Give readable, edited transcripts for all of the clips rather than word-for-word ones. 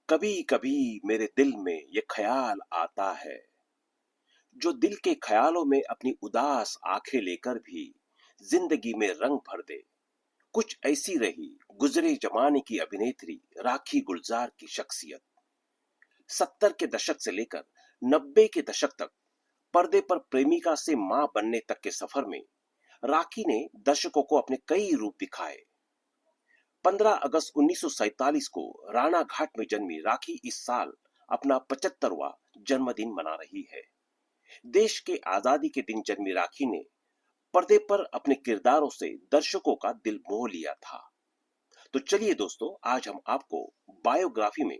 कभी कभी मेरे दिल में ये ख्याल आता है, जो दिल के ख्यालों में अपनी उदास आंखें लेकर भी जिंदगी में रंग भर दे। कुछ ऐसी रही गुजरे जमाने की अभिनेत्री राखी गुलजार की शख्सियत। 70 के दशक से लेकर 90 के दशक तक पर्दे पर प्रेमिका से मां बनने तक के सफर में राखी ने दर्शकों को अपने कई रूप दिखाए। 15 अगस्त 1947 को राणा घाट में जन्मी राखी इस साल अपना 75वां जन्मदिन मना रही है। देश के आजादी के दिन जन्मी राखी ने पर्दे पर अपने किरदारों से दर्शकों का दिल मोह लिया था। तो चलिए दोस्तों, आज हम आपको बायोग्राफी में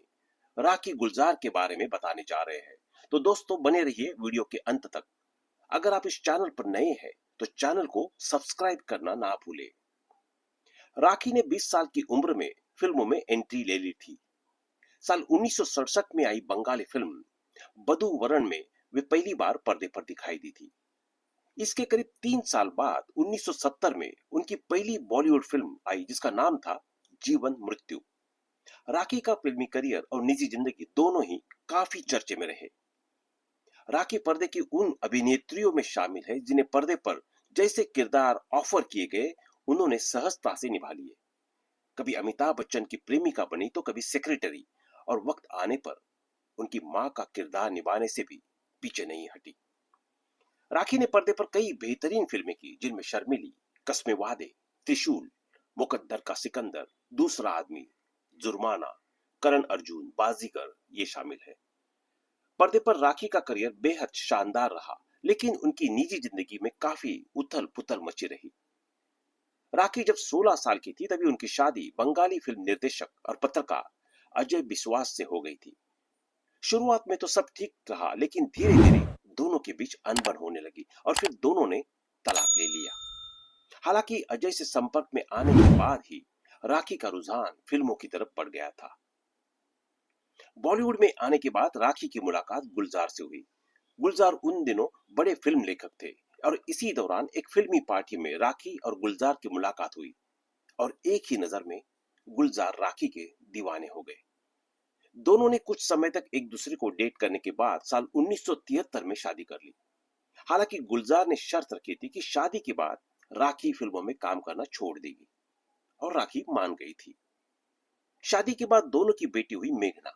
राखी गुलजार के बारे में बताने जा रहे हैं। तो दोस्तों, बने रहिए वीडियो के अंत तक। अगर आप इस चैनल पर नए हैं तो चैनल को सब्सक्राइब करना ना भूलें। राखी ने 20 साल की उम्र में फिल्मों में एंट्री ले ली थी। साल 1967 में आई बंगाली फिल्म बधू वरण में वे पहली बार पर्दे पर दिखाई दी थी। इसके करीब 3 साल बाद 1970 में उनकी पहली बॉलीवुड फिल्म आई जिसका नाम था जीवन मृत्यु। राखी का फिल्मी करियर और निजी जिंदगी दोनों ही काफी चर्चे में रहे। राखी पर्दे की उन अभिनेत्रियों में शामिल है जिन्हें पर्दे पर जैसे किरदार ऑफर किए गए उन्होंने सहजता से निभा लिए। कभी अमिताभ बच्चन की प्रेमिका बनी तो कभी सेक्रेटरी, और वक्त आने पर उनकी मां का किरदार निभाने से भी पीछे नहीं हटी। राखी ने पर्दे पर कई बेहतरीन फिल्में की जिनमें शर्मिली, कस्मे वादे, त्रिशूल, मुकद्दर का सिकंदर, दूसरा आदमी, जुर्माना, करण अर्जुन, बाजीगर ये शामिल है। पर्दे पर राखी का करियर बेहद शानदार रहा, लेकिन उनकी निजी जिंदगी में काफी उथल पुथल मची रही। राखी जब 16 साल की थी तभी उनकी शादी बंगाली फिल्म निर्देशक और पत्रकार अजय बिस्वास से हो गई थी। शुरुआत में तो सब ठीक रहा, लेकिन धीरे धीरे दोनों के बीच अनबन होने लगी और फिर दोनों ने तलाक ले लिया। हालांकि अजय से संपर्क में आने के बाद ही राखी का रुझान फिल्मों की तरफ बढ़ गया था। बॉलीवुड में आने के बाद राखी की मुलाकात गुलजार से हुई। गुलजार उन दिनों बड़े फिल्म लेखक थे और इसी दौरान एक फिल्मी पार्टी में राखी और गुलजार की मुलाकात हुई और एक ही नजर में गुलजार राखी के दीवाने हो गए। दोनों ने कुछ समय तक एक दूसरे को डेट करने के बाद साल 1973 में शादी कर ली। हालांकि गुलजार ने शर्त रखी थी कि शादी के बाद राखी फिल्मों में काम करना छोड़ देगी, और राखी मान गई थी। शादी के बाद दोनों की बेटी हुई मेघना,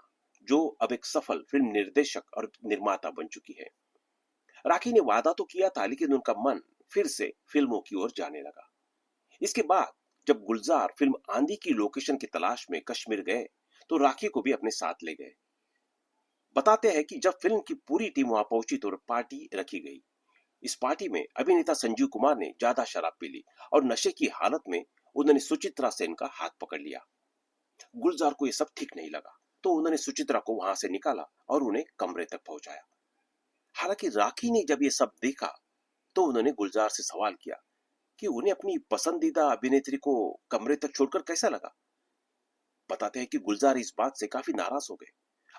जो अब एक सफल फिल्म निर्देशक और निर्माता बन चुकी है। राखी ने वादा तो किया था, लेकिन उनका मन फिर से फिल्मों की ओर जाने लगा। इसके बाद जब गुलजार फिल्म आंधी की लोकेशन की तलाश में कश्मीर गए तो राखी को भी अपने साथ ले गए। बताते हैं कि जब फिल्म की पूरी टीम वहां पहुंची तो पार्टी रखी गई। इस पार्टी में अभिनेता संजीव कुमार ने ज्यादा शराब पी ली और नशे की हालत में उन्होंने सुचित्रा सेन का हाथ पकड़ लिया। गुलजार को यह सब ठीक नहीं लगा तो उन्होंने सुचित्रा को वहां से निकाला और उन्हें कमरे तक पहुंचाया। हालांकि राखी ने जब यह सब देखा तो उन्होंने गुलजार से सवाल किया कि उन्हें अपनी पसंदीदा अभिनेत्री को कमरे तक छोड़कर कैसा लगा। बताते हैं कि गुलजार इस बात से काफी नाराज हो गए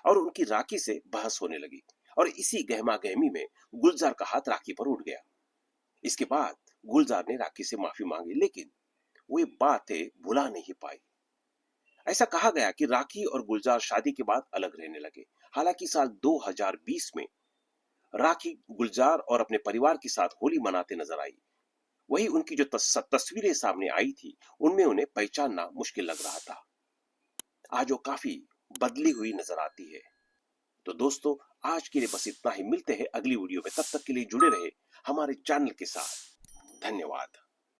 और उनकी राखी से बहस होने लगी, और इसी गहमा गहमी में गुलजार का हाथ राखी पर उठ गया। इसके बाद गुलजार ने राखी से माफी मांगी, लेकिन वो ये बातें भुला नहीं पाई। ऐसा कहा गया कि राखी और गुलजार शादी के बाद अलग रहने लगे। हालांकि साल 2020 में राखी गुलजार और अपने परिवार के साथ होली मनाते नजर आई। वही उनकी जो तस्वीरें सामने आई थी उनमें उन्हें पहचानना मुश्किल लग रहा था। आज वो काफी बदली हुई नजर आती है। तो दोस्तों, आज के लिए बस इतना ही। मिलते हैं अगली वीडियो में, तब तक के लिए जुड़े रहे हमारे चैनल के साथ। धन्यवाद।